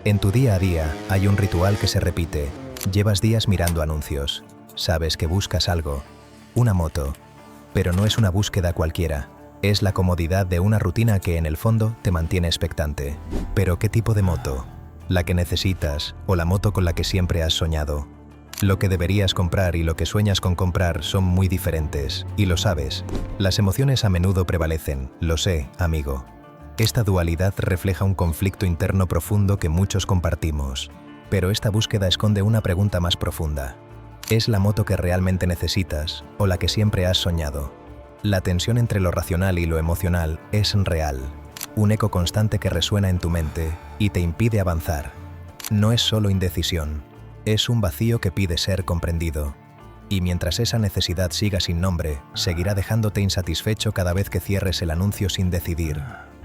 En tu día a día hay un ritual que se repite. Llevas días mirando anuncios. Sabes que buscas algo. Una moto. Pero no es una búsqueda cualquiera. Es la comodidad de una rutina que en el fondo te mantiene expectante. ¿Pero qué tipo de moto? ¿La que necesitas o la moto con la que siempre has soñado? Lo que deberías comprar y lo que sueñas con comprar son muy diferentes, y lo sabes. Las emociones a menudo prevalecen, lo sé, amigo. Esta dualidad refleja un conflicto interno profundo que muchos compartimos. Pero esta búsqueda esconde una pregunta más profunda. ¿Es la moto que realmente necesitas o la que siempre has soñado? La tensión entre lo racional y lo emocional es real. Un eco constante que resuena en tu mente y te impide avanzar. No es solo indecisión. Es un vacío que pide ser comprendido. Y mientras esa necesidad siga sin nombre, seguirá dejándote insatisfecho cada vez que cierres el anuncio sin decidir.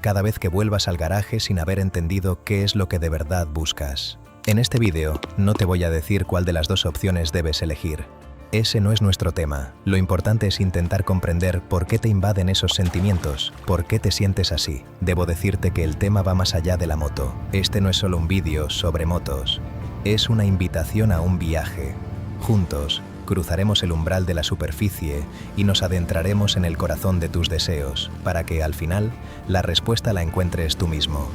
Cada vez que vuelvas al garaje sin haber entendido qué es lo que de verdad buscas. En este vídeo no te voy a decir cuál de las dos opciones debes elegir. Ese no es nuestro tema. Lo importante es intentar comprender por qué te invaden esos sentimientos, por qué te sientes así. Debo decirte que el tema va más allá de la moto. Este no es solo un vídeo sobre motos. Es una invitación a un viaje. Juntos, cruzaremos el umbral de la superficie y nos adentraremos en el corazón de tus deseos, para que, al final, la respuesta la encuentres tú mismo.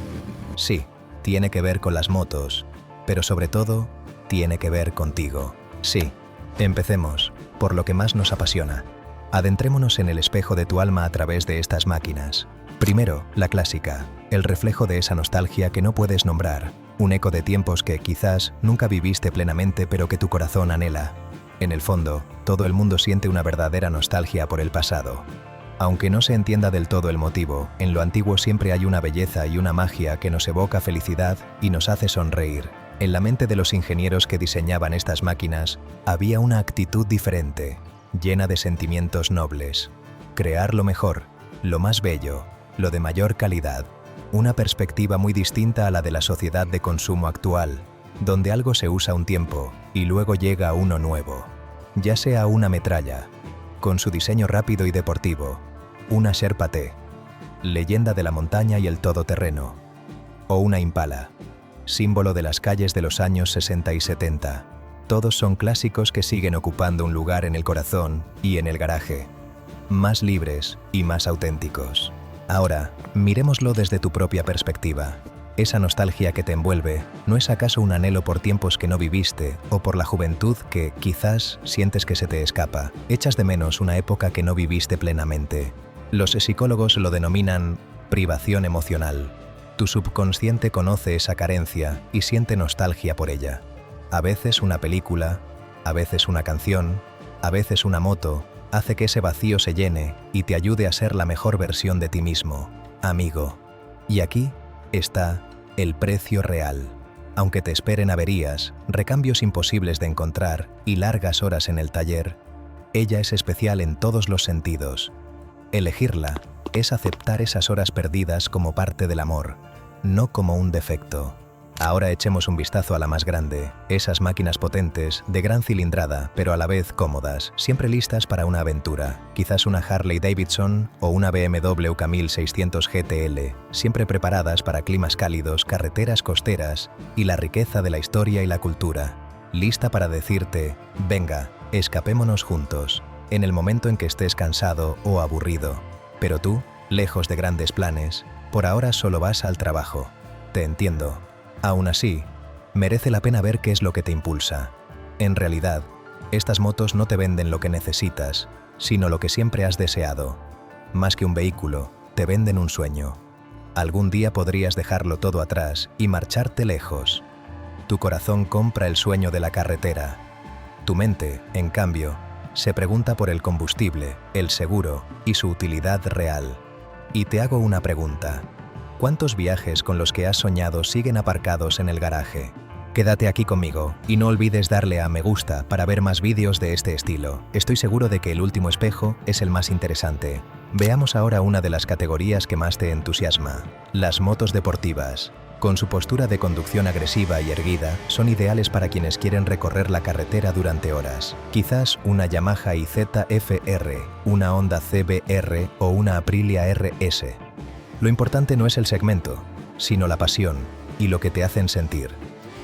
Sí, tiene que ver con las motos, pero sobre todo, tiene que ver contigo. Sí, empecemos, por lo que más nos apasiona. Adentrémonos en el espejo de tu alma a través de estas máquinas. Primero, la clásica, el reflejo de esa nostalgia que no puedes nombrar. Un eco de tiempos que quizás nunca viviste plenamente pero que tu corazón anhela. En el fondo, todo el mundo siente una verdadera nostalgia por el pasado. Aunque no se entienda del todo el motivo, en lo antiguo siempre hay una belleza y una magia que nos evoca felicidad y nos hace sonreír. En la mente de los ingenieros que diseñaban estas máquinas, había una actitud diferente, llena de sentimientos nobles. Crear lo mejor, lo más bello, lo de mayor calidad. Una perspectiva muy distinta a la de la sociedad de consumo actual, donde algo se usa un tiempo y luego llega uno nuevo. Ya sea una metralla, con su diseño rápido y deportivo, una Sherpa T, leyenda de la montaña y el todoterreno, o una Impala, símbolo de las calles de los años 60 y 70. Todos son clásicos que siguen ocupando un lugar en el corazón y en el garaje, más libres y más auténticos. Ahora, miremoslo desde tu propia perspectiva. Esa nostalgia que te envuelve, ¿no es acaso un anhelo por tiempos que no viviste o por la juventud que, quizás, sientes que se te escapa? Echas de menos una época que no viviste plenamente. Los psicólogos lo denominan privación emocional. Tu subconsciente conoce esa carencia y siente nostalgia por ella. A veces una película, a veces una canción, a veces una moto, hace que ese vacío se llene y te ayude a ser la mejor versión de ti mismo, amigo. Y aquí está el precio real. Aunque te esperen averías, recambios imposibles de encontrar y largas horas en el taller, ella es especial en todos los sentidos. Elegirla es aceptar esas horas perdidas como parte del amor, no como un defecto. Ahora echemos un vistazo a la más grande, esas máquinas potentes, de gran cilindrada, pero a la vez cómodas, siempre listas para una aventura. Quizás una Harley Davidson o una BMW K1600 GTL, siempre preparadas para climas cálidos, carreteras costeras y la riqueza de la historia y la cultura. Lista para decirte, venga, escapémonos juntos, en el momento en que estés cansado o aburrido. Pero tú, lejos de grandes planes, por ahora solo vas al trabajo. Te entiendo. Aún así, merece la pena ver qué es lo que te impulsa. En realidad, estas motos no te venden lo que necesitas, sino lo que siempre has deseado. Más que un vehículo, te venden un sueño. Algún día podrías dejarlo todo atrás y marcharte lejos. Tu corazón compra el sueño de la carretera. Tu mente, en cambio, se pregunta por el combustible, el seguro y su utilidad real. Y te hago una pregunta. ¿Cuántos viajes con los que has soñado siguen aparcados en el garaje? Quédate aquí conmigo y no olvides darle a me gusta para ver más vídeos de este estilo. Estoy seguro de que el último espejo es el más interesante. Veamos ahora una de las categorías que más te entusiasma: las motos deportivas. Con su postura de conducción agresiva y erguida, son ideales para quienes quieren recorrer la carretera durante horas. Quizás una Yamaha IZ-FR, una Honda CBR o una Aprilia RS. Lo importante no es el segmento, sino la pasión, y lo que te hacen sentir.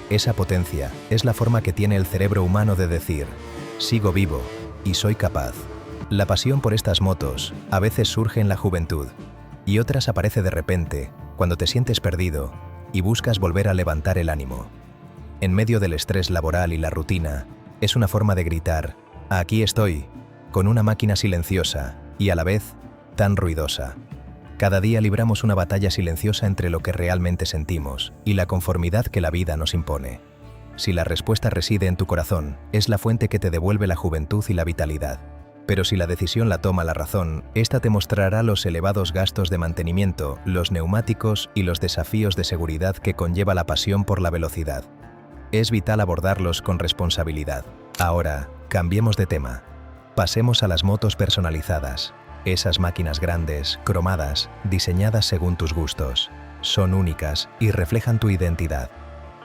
Esa potencia es la forma que tiene el cerebro humano de decir, sigo vivo y soy capaz. La pasión por estas motos a veces surge en la juventud y otras aparece de repente cuando te sientes perdido y buscas volver a levantar el ánimo. En medio del estrés laboral y la rutina, es una forma de gritar, aquí estoy, con una máquina silenciosa y a la vez tan ruidosa. Cada día libramos una batalla silenciosa entre lo que realmente sentimos y la conformidad que la vida nos impone. Si la respuesta reside en tu corazón, es la fuente que te devuelve la juventud y la vitalidad. Pero si la decisión la toma la razón, esta te mostrará los elevados gastos de mantenimiento, los neumáticos y los desafíos de seguridad que conlleva la pasión por la velocidad. Es vital abordarlos con responsabilidad. Ahora, cambiemos de tema. Pasemos a las motos personalizadas. Esas máquinas grandes, cromadas, diseñadas según tus gustos. Son únicas y reflejan tu identidad.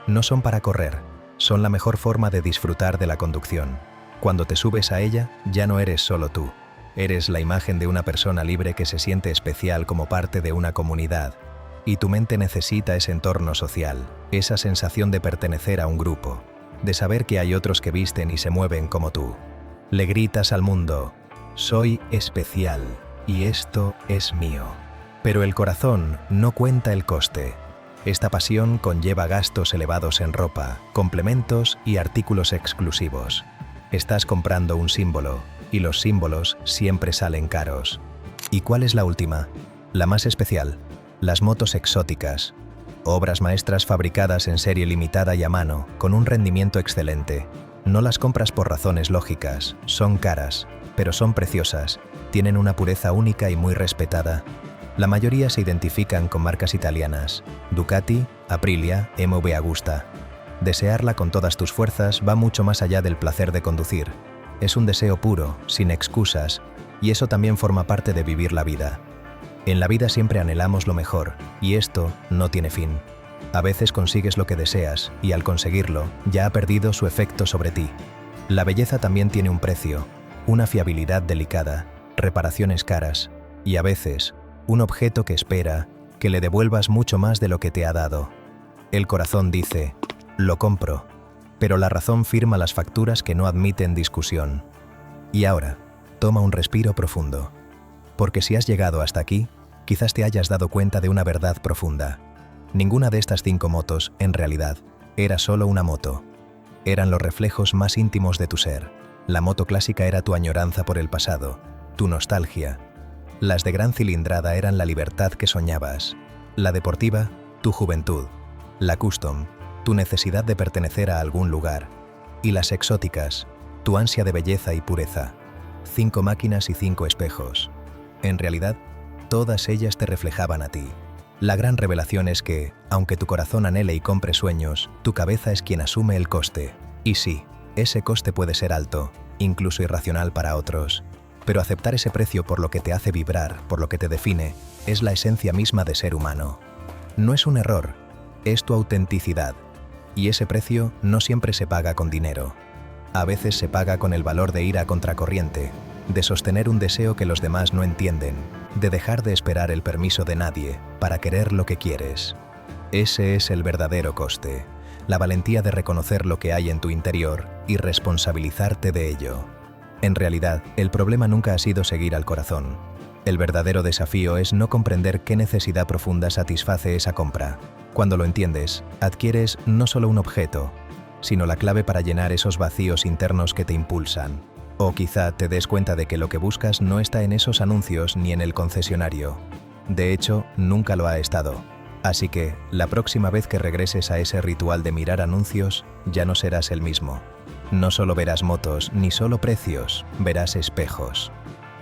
No son para correr, son la mejor forma de disfrutar de la conducción. Cuando te subes a ella, ya no eres solo tú. Eres la imagen de una persona libre que se siente especial como parte de una comunidad. Y tu mente necesita ese entorno social, esa sensación de pertenecer a un grupo, de saber que hay otros que visten y se mueven como tú. Le gritas al mundo, soy especial y esto es mío. Pero el corazón no cuenta el coste. Esta pasión conlleva gastos elevados en ropa, complementos y artículos exclusivos. Estás comprando un símbolo, y los símbolos siempre salen caros. ¿Y cuál es la última? La más especial. Las motos exóticas. Obras maestras fabricadas en serie limitada y a mano, con un rendimiento excelente. No las compras por razones lógicas, son caras, pero son preciosas, tienen una pureza única y muy respetada. La mayoría se identifican con marcas italianas, Ducati, Aprilia, MV Agusta. Desearla con todas tus fuerzas va mucho más allá del placer de conducir. Es un deseo puro, sin excusas, y eso también forma parte de vivir la vida. En la vida siempre anhelamos lo mejor, y esto no tiene fin. A veces consigues lo que deseas, y al conseguirlo, ya ha perdido su efecto sobre ti. La belleza también tiene un precio, una fiabilidad delicada, reparaciones caras, y a veces, un objeto que espera que le devuelvas mucho más de lo que te ha dado. El corazón dice, lo compro, pero la razón firma las facturas que no admiten discusión. Y ahora, toma un respiro profundo. Porque si has llegado hasta aquí, quizás te hayas dado cuenta de una verdad profunda. Ninguna de estas 5 motos, en realidad, era solo una moto. Eran los reflejos más íntimos de tu ser. La moto clásica era tu añoranza por el pasado, tu nostalgia. Las de gran cilindrada eran la libertad que soñabas. La deportiva, tu juventud. La custom, tu necesidad de pertenecer a algún lugar. Y las exóticas, tu ansia de belleza y pureza. 5 máquinas y 5 espejos. En realidad, todas ellas te reflejaban a ti. La gran revelación es que, aunque tu corazón anhele y compre sueños, tu cabeza es quien asume el coste. Y sí, ese coste puede ser alto, incluso irracional para otros. Pero aceptar ese precio por lo que te hace vibrar, por lo que te define, es la esencia misma de ser humano. No es un error, es tu autenticidad. Y ese precio no siempre se paga con dinero. A veces se paga con el valor de ir a contracorriente, de sostener un deseo que los demás no entienden, de dejar de esperar el permiso de nadie para querer lo que quieres. Ese es el verdadero coste, la valentía de reconocer lo que hay en tu interior y responsabilizarte de ello. En realidad, el problema nunca ha sido seguir al corazón. El verdadero desafío es no comprender qué necesidad profunda satisface esa compra. Cuando lo entiendes, adquieres no solo un objeto, sino la clave para llenar esos vacíos internos que te impulsan. O quizá te des cuenta de que lo que buscas no está en esos anuncios ni en el concesionario. De hecho, nunca lo ha estado. Así que, la próxima vez que regreses a ese ritual de mirar anuncios, ya no serás el mismo. No solo verás motos, ni solo precios, verás espejos.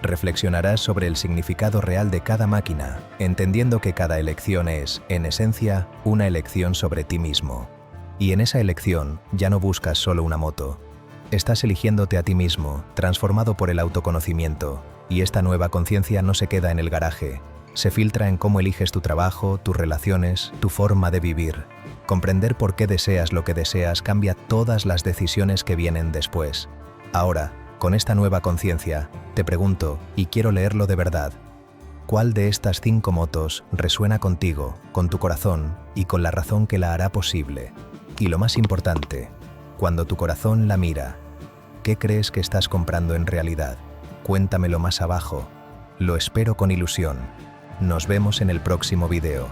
Reflexionarás sobre el significado real de cada máquina, entendiendo que cada elección es, en esencia, una elección sobre ti mismo. Y en esa elección ya no buscas solo una moto. Estás eligiéndote a ti mismo, transformado por el autoconocimiento, y esta nueva conciencia no se queda en el garaje, se filtra en cómo eliges tu trabajo, tus relaciones, tu forma de vivir. Comprender por qué deseas lo que deseas cambia todas las decisiones que vienen después. Ahora, con esta nueva conciencia, te pregunto, y quiero leerlo de verdad, ¿Cuál de estas 5 motos resuena contigo, con tu corazón y con la razón que la hará posible? Y lo más importante, cuando tu corazón la mira, ¿qué crees que estás comprando en realidad? Cuéntamelo más abajo. Lo espero con ilusión. Nos vemos en el próximo video.